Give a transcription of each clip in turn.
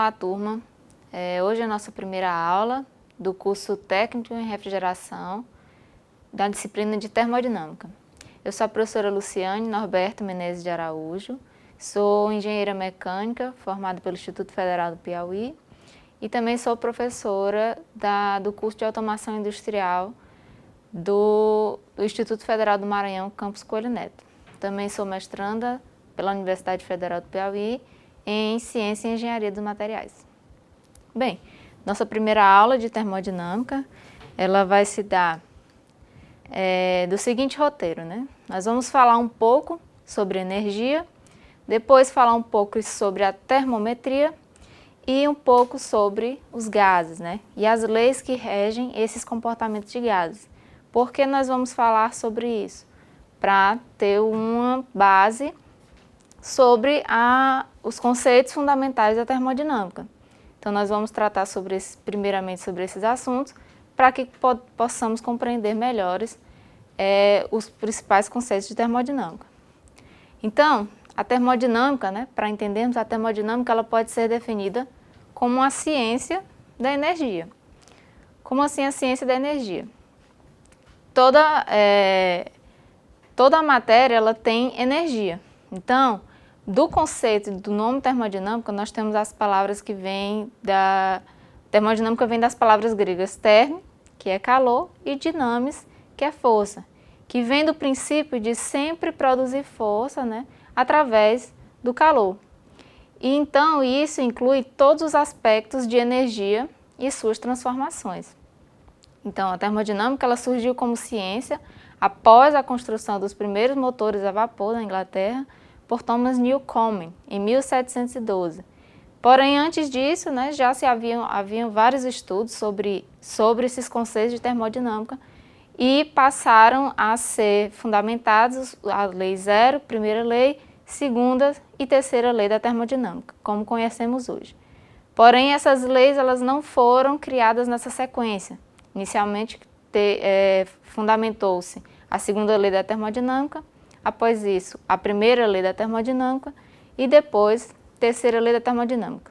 Olá, turma. Hoje é a nossa primeira aula do curso Técnico em Refrigeração da disciplina de Termodinâmica. Eu sou a professora Luciane Norberto Menezes de Araújo, sou engenheira mecânica formada pelo Instituto Federal do Piauí e também sou professora do curso de Automação Industrial do Instituto Federal do Maranhão, Campus Coelho Neto. Também sou mestranda pela Universidade Federal do Piauí em Ciência e Engenharia dos Materiais. Bem, nossa primeira aula de termodinâmica, ela vai se dar do seguinte roteiro, né? Nós vamos falar um pouco sobre energia, depois falar um pouco sobre a termometria e um pouco sobre os gases, né? E as leis que regem esses comportamentos de gases. Por que nós vamos falar sobre isso? Para ter uma base sobre os conceitos fundamentais da termodinâmica. Então, nós vamos tratar primeiramente sobre esses assuntos, para que possamos compreender melhores os principais conceitos de termodinâmica. Então, a termodinâmica, né, para entendermos, a termodinâmica ela pode ser definida como uma ciência da energia. Como assim a ciência da energia? Toda a matéria ela tem energia. Então, do conceito do nome termodinâmica, nós temos as palavras que vêm termodinâmica vem das palavras gregas term, que é calor, e dynamis, que é força, que vem do princípio de sempre produzir força, né, através do calor. E então, isso inclui todos os aspectos de energia e suas transformações. Então, a termodinâmica ela surgiu como ciência após a construção dos primeiros motores a vapor na Inglaterra, por Thomas Newcomen, em 1712. Porém, antes disso, né, já haviam vários estudos sobre esses conceitos de termodinâmica e passaram a ser fundamentados a Lei Zero, primeira lei, segunda e terceira lei da termodinâmica, como conhecemos hoje. Porém, essas leis elas não foram criadas nessa sequência. Inicialmente, fundamentou-se a segunda lei da termodinâmica, após isso, a primeira lei da termodinâmica e depois, terceira lei da termodinâmica.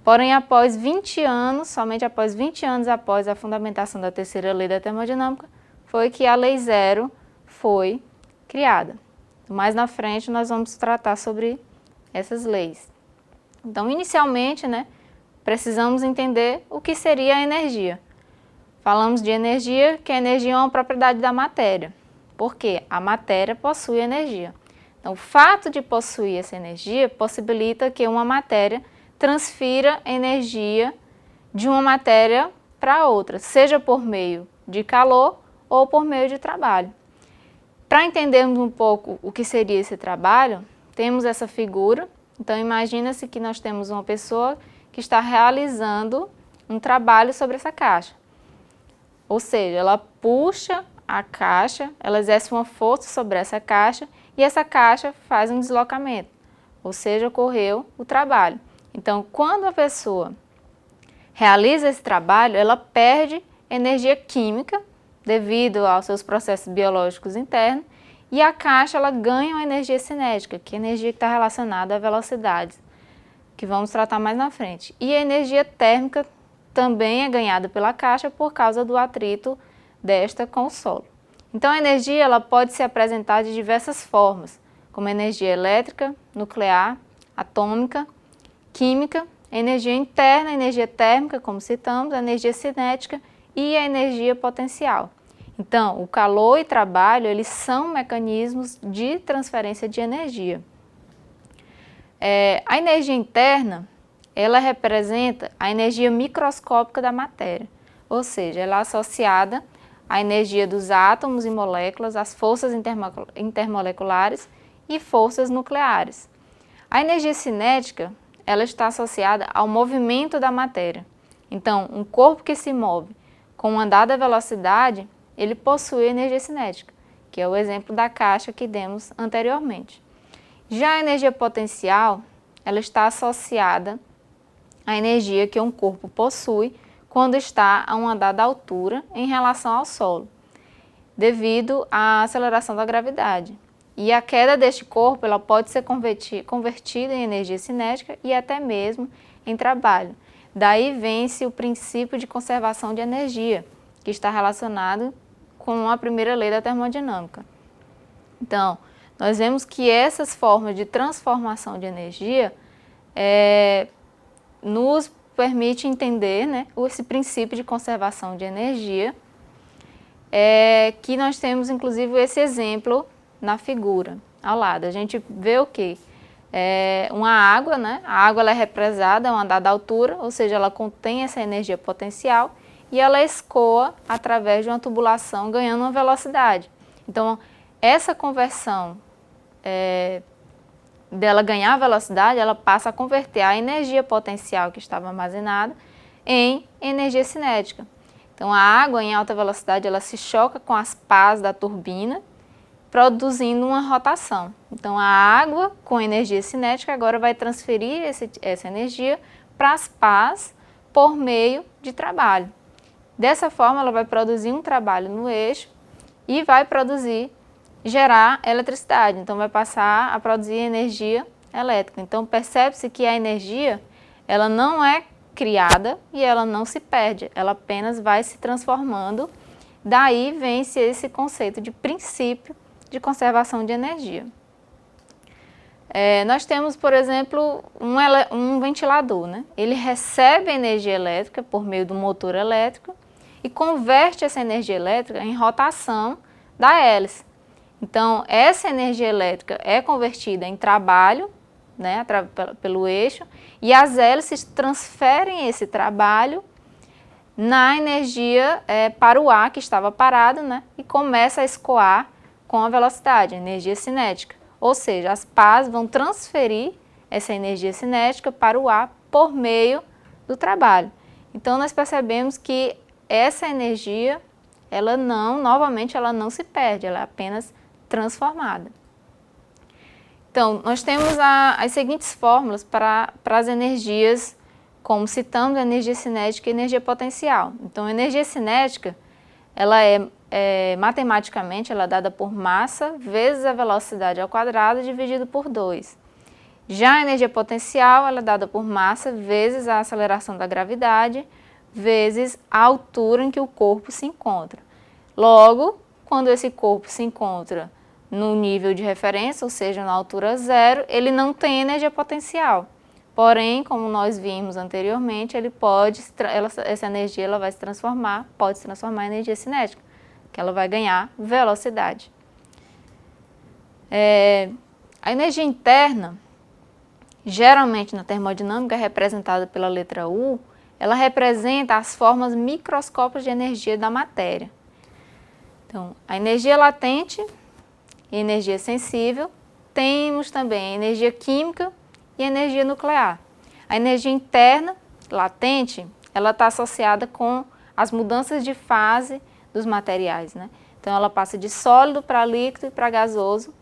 Porém, após 20 anos, somente após 20 anos após a fundamentação da terceira lei da termodinâmica, foi que a Lei Zero foi criada. Mais na frente, nós vamos tratar sobre essas leis. Então, inicialmente, né, precisamos entender o que seria a energia. Falamos de energia, que a energia é uma propriedade da matéria. Porque a matéria possui energia. Então, o fato de possuir essa energia possibilita que uma matéria transfira energia de uma matéria para outra, seja por meio de calor ou por meio de trabalho. Para entendermos um pouco o que seria esse trabalho, temos essa figura. Então, imagina-se que nós temos uma pessoa que está realizando um trabalho sobre essa caixa. Ou seja, ela puxa a caixa, ela exerce uma força sobre essa caixa e essa caixa faz um deslocamento, ou seja, ocorreu o trabalho. Então, quando a pessoa realiza esse trabalho, ela perde energia química devido aos seus processos biológicos internos e a caixa ela ganha uma energia cinética, que é a energia que está relacionada à velocidade, que vamos tratar mais na frente. E a energia térmica também é ganhada pela caixa por causa do atrito desta com o solo. Então, a energia ela pode se apresentar de diversas formas, como energia elétrica, nuclear, atômica, química, energia interna, energia térmica, como citamos, a energia cinética e a energia potencial. Então, o calor e trabalho, eles são mecanismos de transferência de energia. A energia interna, ela representa a energia microscópica da matéria, ou seja, ela é associada à energia dos átomos e moléculas, às forças intermoleculares e forças nucleares. A energia cinética, ela está associada ao movimento da matéria. Então, um corpo que se move com uma dada velocidade, ele possui energia cinética, que é o exemplo da caixa que demos anteriormente. Já a energia potencial, ela está associada à energia que um corpo possui quando está a uma dada altura em relação ao solo, devido à aceleração da gravidade. E a queda deste corpo ela pode ser convertida em energia cinética e até mesmo em trabalho. Daí vem-se o princípio de conservação de energia, que está relacionado com a primeira lei da termodinâmica. Então, nós vemos que essas formas de transformação de energia nos permite entender, né, esse princípio de conservação de energia, que nós temos inclusive esse exemplo na figura ao lado. A gente vê o quê? Uma água, né? A água ela é represada a uma dada altura, ou seja, ela contém essa energia potencial e ela escoa através de uma tubulação ganhando uma velocidade. Então, essa conversão dela ganhar velocidade, ela passa a converter a energia potencial que estava armazenada em energia cinética. Então, a água em alta velocidade ela se choca com as pás da turbina, produzindo uma rotação. Então, a água com energia cinética agora vai transferir essa energia para as pás por meio de trabalho. Dessa forma, ela vai produzir um trabalho no eixo e vai gerar eletricidade. Então, vai passar a produzir energia elétrica. Então, percebe-se que a energia ela não é criada e ela não se perde, ela apenas vai se transformando. Daí vem-se esse conceito de princípio de conservação de energia. Nós temos, por exemplo, um ventilador, né? Ele recebe energia elétrica por meio do motor elétrico e converte essa energia elétrica em rotação da hélice. Então, essa energia elétrica é convertida em trabalho, né, pelo eixo, e as hélices transferem esse trabalho na energia para o ar que estava parado, né, e começa a escoar com a velocidade, energia cinética. Ou seja, as pás vão transferir essa energia cinética para o ar por meio do trabalho. Então, nós percebemos que essa energia, novamente, ela não se perde, ela é apenas transformada. Então, nós temos as seguintes fórmulas para as energias, como citamos a energia cinética e energia potencial. Então, a energia cinética, ela matematicamente, ela é dada por massa vezes a velocidade ao quadrado dividido por 2. Já a energia potencial, ela é dada por massa vezes a aceleração da gravidade vezes a altura em que o corpo se encontra. Logo, quando esse corpo se encontra no nível de referência, ou seja, na altura zero, ele não tem energia potencial. Porém, como nós vimos anteriormente, essa energia ela vai pode se transformar em energia cinética, que ela vai ganhar velocidade. A energia interna, geralmente na termodinâmica, é representada pela letra U, ela representa as formas microscópicas de energia da matéria. Então, a energia latente e energia sensível, temos também a energia química e a energia nuclear. A energia interna, latente, ela está associada com as mudanças de fase dos materiais, né? Então, ela passa de sólido para líquido e para gasoso.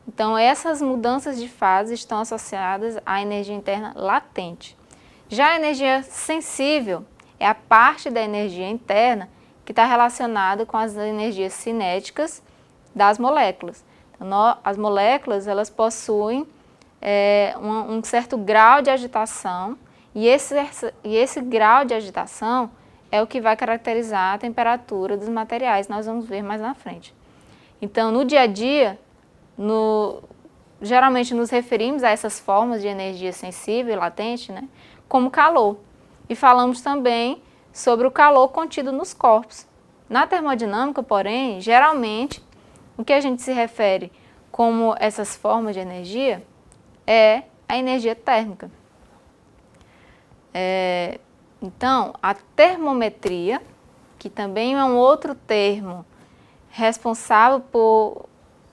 Então, essas mudanças de fase estão associadas à energia interna latente. Já a energia sensível é a parte da energia interna que está relacionada com as energias cinéticas das moléculas. Então, as moléculas elas possuem um certo grau de agitação e esse grau de agitação é o que vai caracterizar a temperatura dos materiais, nós vamos ver mais na frente. Então, no dia a dia, geralmente nos referimos a essas formas de energia sensível e latente, né, como calor. E falamos também sobre o calor contido nos corpos. Na termodinâmica, porém, geralmente, o que a gente se refere como essas formas de energia é a energia térmica. Então, a termometria, que também é um outro termo responsável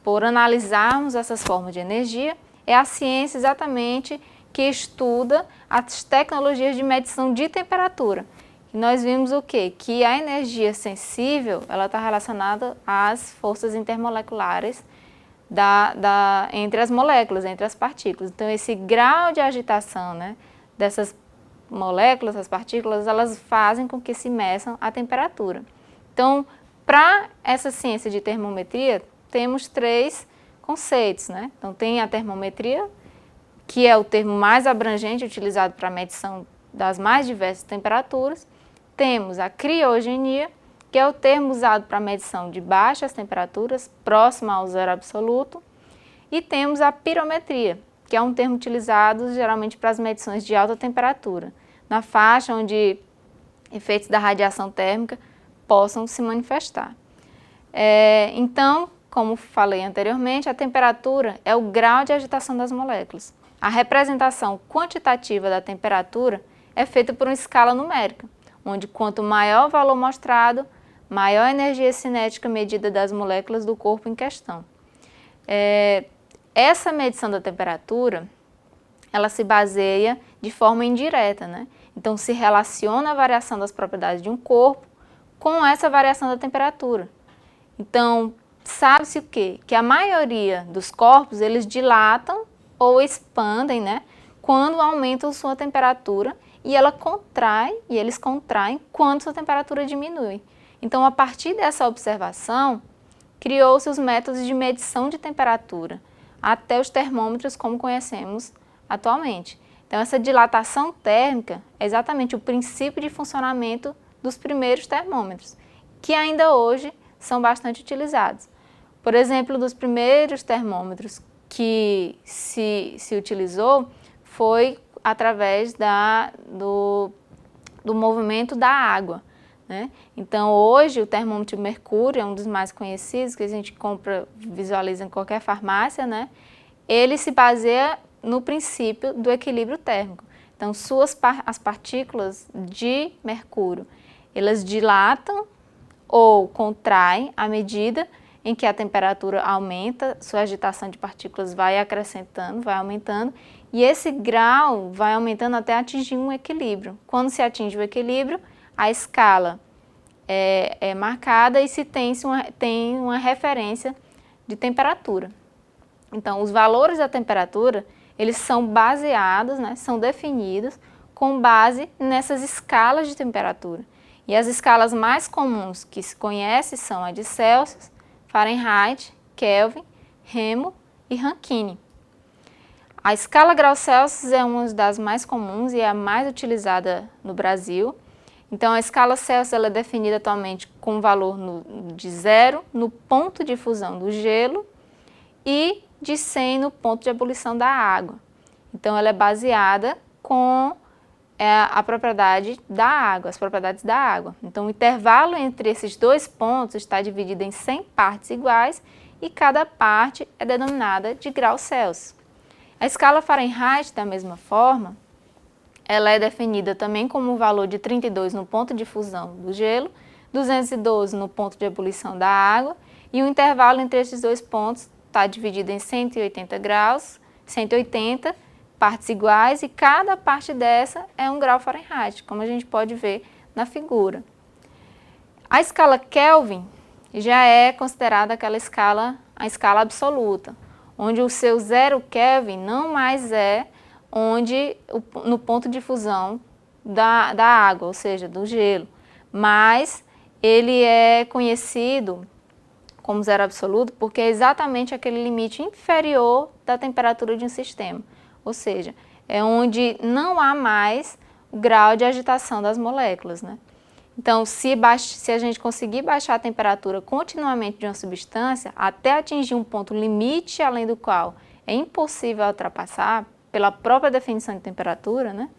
por analisarmos essas formas de energia, é a ciência exatamente que estuda as tecnologias de medição de temperatura. E nós vimos o quê? Que a energia sensível ela está relacionada às forças intermoleculares entre as moléculas, entre as partículas. Então, esse grau de agitação, né, dessas moléculas, as partículas, elas fazem com que se meçam a temperatura. Então, para essa ciência de termometria, temos 3 conceitos, né? Então, tem a termometria, que é o termo mais abrangente utilizado para a medição das mais diversas temperaturas. Temos a criogenia, que é o termo usado para medição de baixas temperaturas, próxima ao zero absoluto. E temos a pirometria, que é um termo utilizado geralmente para as medições de alta temperatura, na faixa onde efeitos da radiação térmica possam se manifestar. Então, como falei anteriormente, a temperatura é o grau de agitação das moléculas. A representação quantitativa da temperatura é feita por uma escala numérica, onde quanto maior o valor mostrado, maior a energia cinética medida das moléculas do corpo em questão. Essa medição da temperatura, ela se baseia de forma indireta, né? Então, se relaciona a variação das propriedades de um corpo com essa variação da temperatura. Então, sabe-se o quê? Que a maioria dos corpos, eles dilatam ou expandem, né? Quando aumentam sua temperatura e eles contraem quando sua temperatura diminui. Então, a partir dessa observação, criou-se os métodos de medição de temperatura, até os termômetros como conhecemos atualmente. Então, essa dilatação térmica é exatamente o princípio de funcionamento dos primeiros termômetros, que ainda hoje são bastante utilizados. Por exemplo, dos primeiros termômetros que se utilizou foi através do movimento da água, né? Então, hoje, o termômetro de mercúrio é um dos mais conhecidos, que a gente compra, visualiza em qualquer farmácia, né? Ele se baseia no princípio do equilíbrio térmico. Então, as partículas de mercúrio, elas dilatam ou contraem à medida em que a temperatura aumenta, sua agitação de partículas vai acrescentando, vai aumentando, e esse grau vai aumentando até atingir um equilíbrio. Quando se atinge o equilíbrio, a escala é marcada e se tem uma referência de temperatura. Então, os valores da temperatura, eles são baseados, né, são definidos com base nessas escalas de temperatura. E as escalas mais comuns que se conhece são a de Celsius, Fahrenheit, Kelvin, Remo e Rankine. A escala graus Celsius é uma das mais comuns e é a mais utilizada no Brasil. Então, a escala Celsius ela é definida atualmente com um valor de 0 no ponto de fusão do gelo e de 100 no ponto de ebulição da água. Então, ela é baseada com a propriedade da água, as propriedades da água. Então, o intervalo entre esses dois pontos está dividido em 100 partes iguais e cada parte é denominada de graus Celsius. A escala Fahrenheit, da mesma forma, ela é definida também como um valor de 32 no ponto de fusão do gelo, 212 no ponto de ebulição da água, e o intervalo entre esses dois pontos está dividido em 180 graus, 180 partes iguais, e cada parte dessa é um grau Fahrenheit, como a gente pode ver na figura. A escala Kelvin já é considerada a escala absoluta, onde o seu 0 Kelvin não mais é no ponto de fusão da água, ou seja, do gelo, mas ele é conhecido como zero absoluto porque é exatamente aquele limite inferior da temperatura de um sistema, ou seja, é onde não há mais o grau de agitação das moléculas, né? Então, se a gente conseguir baixar a temperatura continuamente de uma substância até atingir um ponto limite além do qual é impossível ultrapassar pela própria definição de temperatura, né?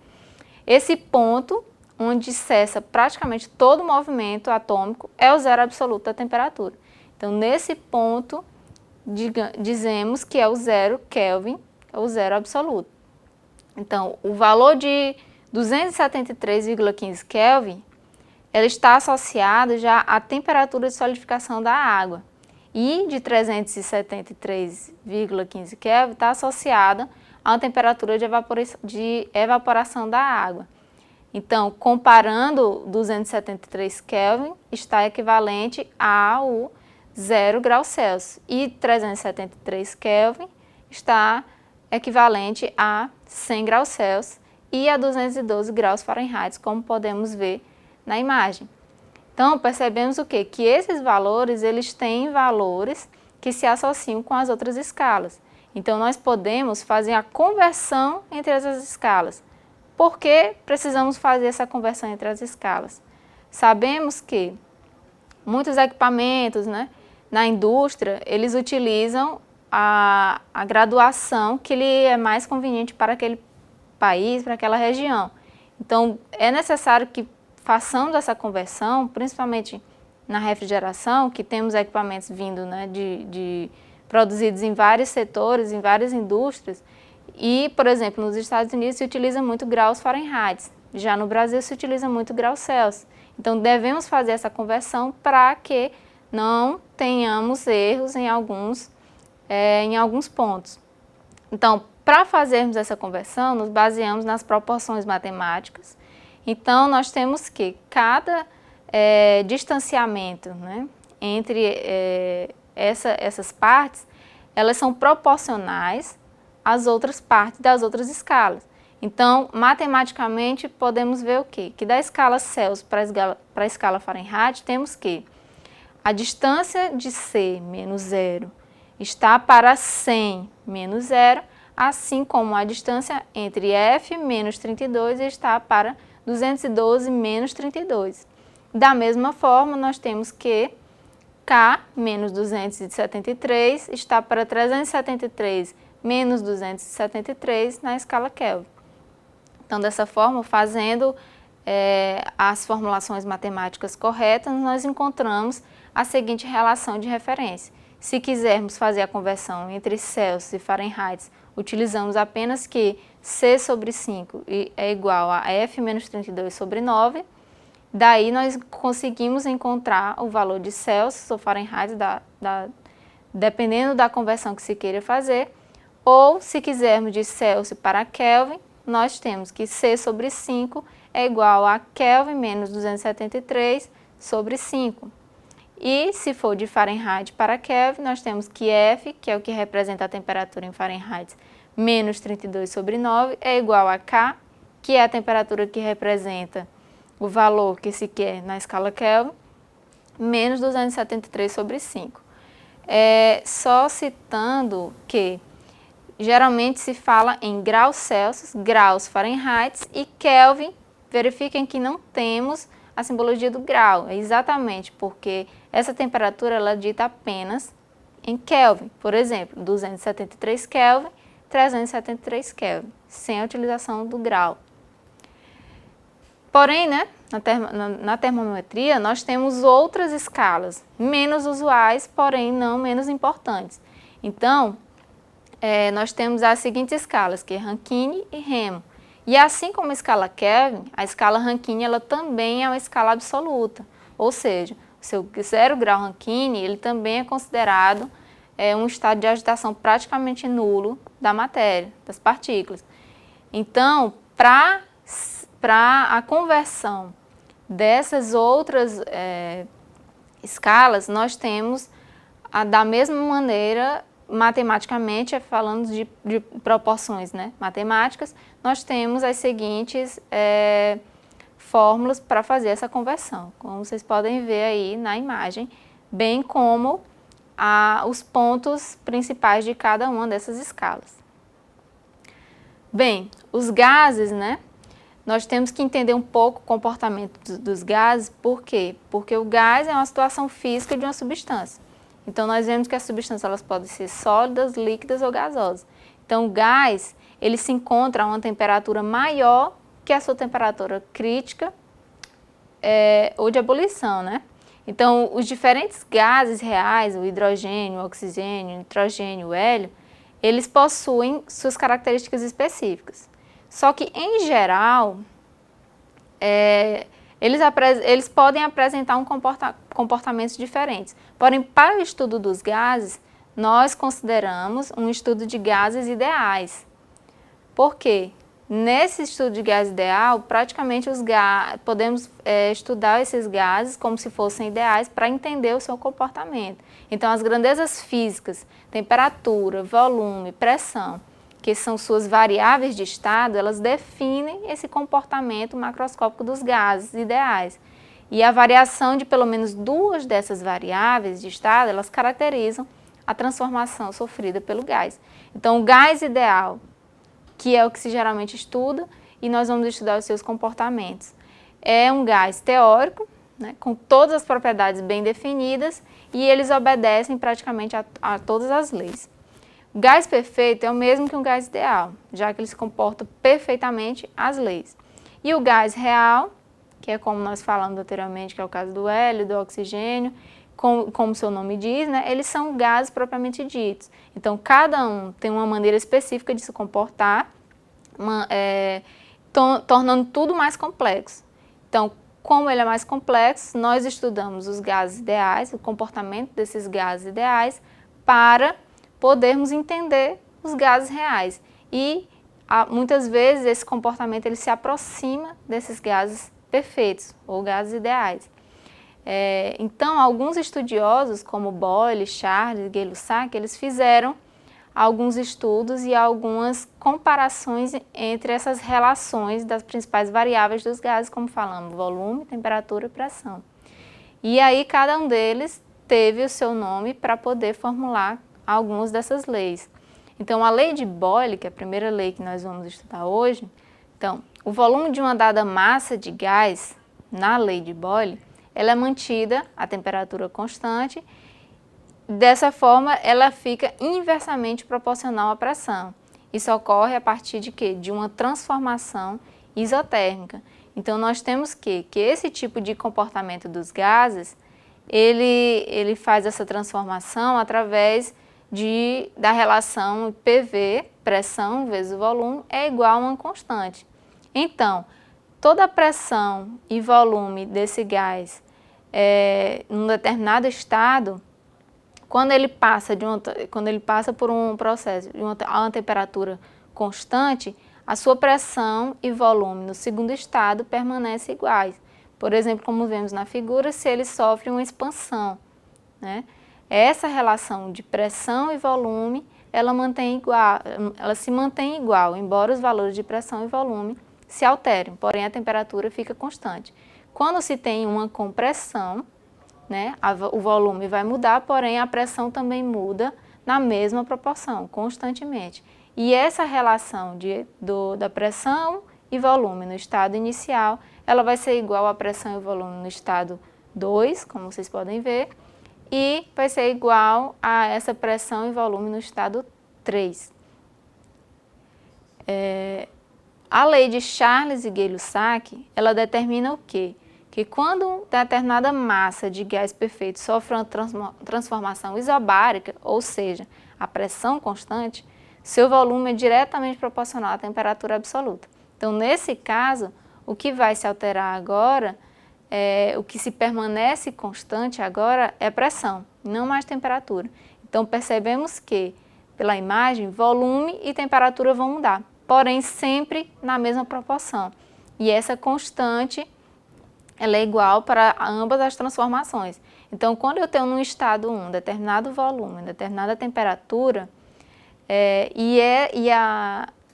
Esse ponto onde cessa praticamente todo o movimento atômico é o zero absoluto da temperatura. Então, nesse ponto, dizemos que é o 0 Kelvin, é o zero absoluto. Então, o valor de 273,15 Kelvin, ela está associado já à temperatura de solidificação da água. E de 373,15 Kelvin está associada a uma temperatura de evaporação da água. Então, comparando 273 Kelvin, está equivalente ao 0 graus Celsius. E 373 Kelvin está equivalente a 100 graus Celsius e a 212 graus Fahrenheit, como podemos ver na imagem. Então, percebemos o quê? Que esses valores, eles têm valores que se associam com as outras escalas. Então, nós podemos fazer a conversão entre essas escalas. por que precisamos fazer essa conversão entre as escalas? Sabemos que muitos equipamentos, né, na indústria, eles utilizam a graduação que lhe é mais conveniente para aquele país, para aquela região. Então, é necessário que façamos essa conversão, principalmente na refrigeração, que temos equipamentos vindo, né, produzidos em vários setores, em várias indústrias. E, por exemplo, nos Estados Unidos se utiliza muito graus Fahrenheit, já no Brasil se utiliza muito graus Celsius. Então, devemos fazer essa conversão para que não tenhamos erros em alguns pontos. Então, para fazermos essa conversão, nos baseamos nas proporções matemáticas. Então, nós temos que cada distanciamento, né, entre essas partes, elas são proporcionais às outras partes das outras escalas. Então, matematicamente, podemos ver o quê? Que da escala Celsius para a escala Fahrenheit, temos que a distância de C menos 0 está para 100 menos 0, assim como a distância entre F menos 32 está para 212 menos 32. Da mesma forma, nós temos que K menos 273 está para 373 menos 273 na escala Kelvin. Então, dessa forma, fazendo as formulações matemáticas corretas, nós encontramos a seguinte relação de referência. Se quisermos fazer a conversão entre Celsius e Fahrenheit, utilizamos apenas que C sobre 5 é igual a F menos 32 sobre 9. Daí nós conseguimos encontrar o valor de Celsius ou Fahrenheit, dependendo da conversão que se queira fazer. Ou, se quisermos de Celsius para Kelvin, nós temos que C sobre 5 é igual a Kelvin menos 273 sobre 5. E se for de Fahrenheit para Kelvin, nós temos que F, que é o que representa a temperatura em Fahrenheit, menos 32 sobre 9, é igual a K, que é a temperatura que representa o valor que se quer na escala Kelvin, menos 273 sobre 5. Só citando que geralmente se fala em graus Celsius, graus Fahrenheit e Kelvin. Verifiquem que não temos a simbologia do grau, é exatamente porque essa temperatura ela dita apenas em Kelvin. Por exemplo, 273 Kelvin, 373 Kelvin, sem a utilização do grau. Porém, né, na termometria, nós temos outras escalas, menos usuais, porém não menos importantes. Então, nós temos as seguintes escalas, que é Rankine e Remo. E assim como a escala Kelvin, a escala Rankine ela também é uma escala absoluta. Ou seja, o seu 0 grau Rankine ele também é considerado um estado de agitação praticamente nulo da matéria, das partículas. Então, para a conversão dessas outras escalas, nós temos, da mesma maneira, matematicamente, falando de proporções, né, matemáticas, nós temos as seguintes fórmulas para fazer essa conversão, como vocês podem ver aí na imagem, bem como os pontos principais de cada uma dessas escalas. Bem, os gases, né? Nós temos que entender um pouco o comportamento dos gases, por quê? Porque o gás é uma situação física de uma substância. Então, nós vemos que as substâncias elas podem ser sólidas, líquidas ou gasosas. Então, o gás, ele se encontra a uma temperatura maior que a sua temperatura crítica ou de ebulição, né? Então, os diferentes gases reais, o hidrogênio, o oxigênio, o nitrogênio, o hélio, eles possuem suas características específicas. Só que, em geral, eles podem apresentar comportamentos diferentes. Porém, para o estudo dos gases, nós consideramos um estudo de gases ideais. Por quê? Nesse estudo de gás ideal, praticamente podemos estudar esses gases como se fossem ideais para entender o seu comportamento. Então, as grandezas físicas, temperatura, volume, pressão, que são suas variáveis de estado, elas definem esse comportamento macroscópico dos gases ideais. E a variação de pelo menos duas dessas variáveis de estado, elas caracterizam a transformação sofrida pelo gás. Então, o gás ideal, que é o que se geralmente estuda, e nós vamos estudar os seus comportamentos. É um gás teórico, né, com todas as propriedades bem definidas, e eles obedecem praticamente a todas as leis. O gás perfeito é o mesmo que um gás ideal, já que ele se comporta perfeitamente às leis. E o gás real, que é como nós falamos anteriormente, que é o caso do hélio, do oxigênio, como seu nome diz, né, eles são gases propriamente ditos. Então, cada um tem uma maneira específica de se comportar, tornando tudo mais complexo. Então, como ele é mais complexo, nós estudamos os gases ideais, o comportamento desses gases ideais, para podermos entender os gases reais. E muitas vezes esse comportamento ele se aproxima desses gases perfeitos ou gases ideais. Então, alguns estudiosos, como Boyle, Charles e Gay-Lussac, eles fizeram alguns estudos e algumas comparações entre essas relações das principais variáveis dos gases, como falamos, volume, temperatura e pressão. E aí cada um deles teve o seu nome para poder formular algumas dessas leis. Então, a lei de Boyle, que é a primeira lei que nós vamos estudar hoje, então, o volume de uma dada massa de gás, na lei de Boyle, ela é mantida a temperatura constante. Dessa forma, ela fica inversamente proporcional à pressão. Isso ocorre a partir de quê? De uma transformação isotérmica. Então, nós temos que esse tipo de comportamento dos gases, ele faz essa transformação através da relação PV, pressão vezes o volume, é igual a uma constante. Então, toda a pressão e volume desse gás num determinado estado, quando ele passa por um processo a uma temperatura constante, a sua pressão e volume no segundo estado permanecem iguais. Por exemplo, como vemos na figura, se ele sofre uma expansão, né? Essa relação de pressão e volume, ela se mantém igual, embora os valores de pressão e volume se alterem, porém a temperatura fica constante. Quando se tem uma compressão, né, o volume vai mudar, porém a pressão também muda na mesma proporção, constantemente. E essa relação da pressão e volume no estado inicial, ela vai ser igual à pressão e volume no estado 2, como vocês podem ver, e vai ser igual a essa pressão e volume no estado 3. A lei de Charles e Gay-Lussac, ela determina o quê? Que quando determinada massa de gás perfeito sofre uma transformação isobárica, ou seja, a pressão constante, seu volume é diretamente proporcional à temperatura absoluta. Então, nesse caso, o que vai se alterar agora, o que se permanece constante agora é a pressão, não mais temperatura. Então, percebemos que, pela imagem, volume e temperatura vão mudar, porém sempre na mesma proporção. E essa constante, ela é igual para ambas as transformações. Então, quando eu tenho num estado 1 determinado volume, determinada temperatura, e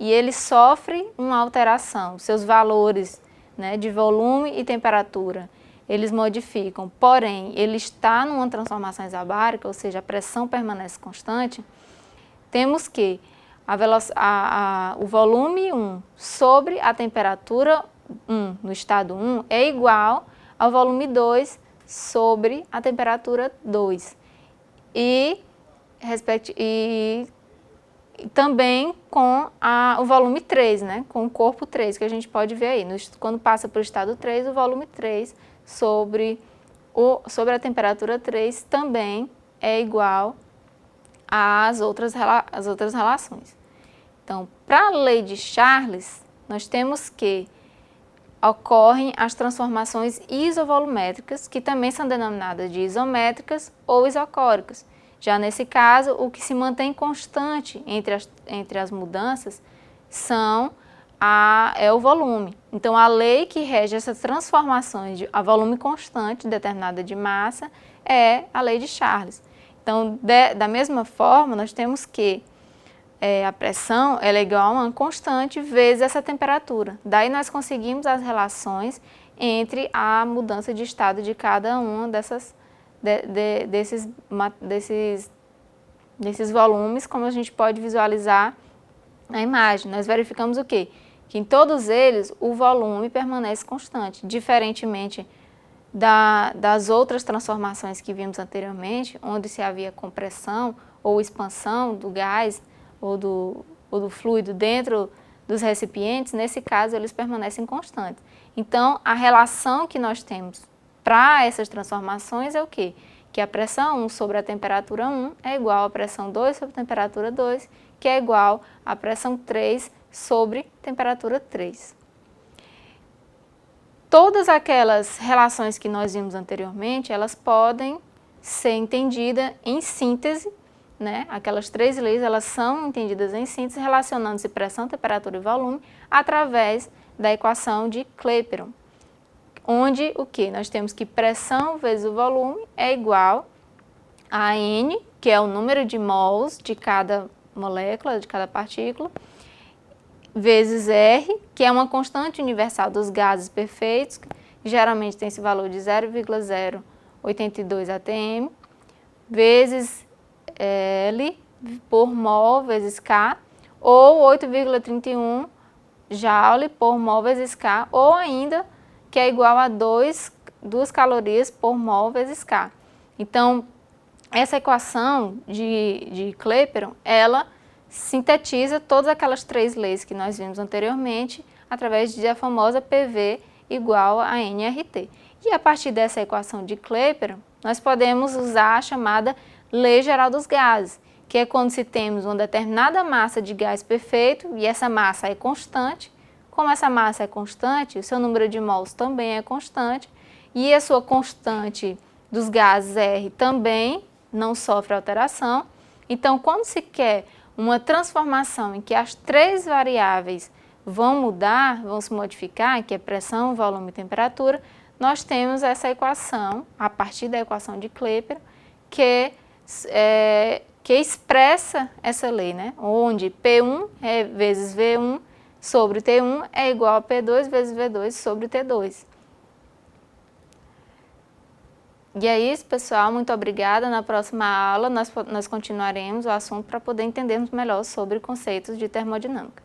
ele sofre uma alteração, seus valores, né, de volume e temperatura, eles modificam, porém, ele está numa transformação isobárica, ou seja, a pressão permanece constante, temos que o volume 1 sobre a temperatura 1 no estado 1 é igual ao volume 2 sobre a temperatura 2. E também com o volume 3, né? Com o corpo 3, que a gente pode ver aí. Quando passa para o estado 3, o volume 3 sobre a temperatura 3 também é igual às outras relações. Então, para a lei de Charles, nós temos que ocorrem as transformações isovolumétricas, que também são denominadas de isométricas ou isocóricas. Já nesse caso, o que se mantém constante entre as mudanças é o volume. Então, a lei que rege essas transformações a volume constante determinada de massa é a lei de Charles. Então, da mesma forma, nós temos que a pressão ela é igual a uma constante vezes essa temperatura. Daí nós conseguimos as relações entre a mudança de estado de cada uma desses volumes, como a gente pode visualizar na imagem. Nós verificamos o quê? que em todos eles o volume permanece constante, diferentemente das outras transformações que vimos anteriormente, onde se havia compressão ou expansão do gás ou do fluido dentro dos recipientes. Nesse caso eles permanecem constantes. Então a relação que nós temos para essas transformações é o quê? Que a pressão 1 sobre a temperatura 1 é igual à pressão 2 sobre a temperatura 2, que é igual à pressão 3 sobre temperatura 3. Todas aquelas relações que nós vimos anteriormente, elas podem ser entendidas em síntese, né? Aquelas 3 leis, elas são entendidas em síntese, relacionando-se pressão, temperatura e volume, através da equação de Clapeyron, onde o que? Nós temos que pressão vezes o volume é igual a N, que é o número de mols de cada molécula, de cada partícula, vezes R, que é uma constante universal dos gases perfeitos, que geralmente tem esse valor de 0,082 atm, vezes L por mol vezes K, ou 8,31 joule por mol vezes K, ou ainda que é igual a 2 calorias por mol vezes K. Então, essa equação de Clapeyron, ela sintetiza todas aquelas 3 leis que nós vimos anteriormente através da famosa PV igual a nRT. E a partir dessa equação de Clapeyron, nós podemos usar a chamada Lei Geral dos Gases, que é quando se temos uma determinada massa de gás perfeito e essa massa é constante. Como essa massa é constante, o seu número de mols também é constante e a sua constante dos gases R também não sofre alteração. Então, quando se quer uma transformação em que as 3 variáveis vão mudar, vão se modificar, que é pressão, volume e temperatura, nós temos essa equação, a partir da equação de Clapeyron, que expressa essa lei, né? Onde P1 vezes V1 sobre T1 é igual a P2 vezes V2 sobre T2. E é isso, pessoal. Muito obrigada. Na próxima aula nós continuaremos o assunto para poder entendermos melhor sobre conceitos de termodinâmica.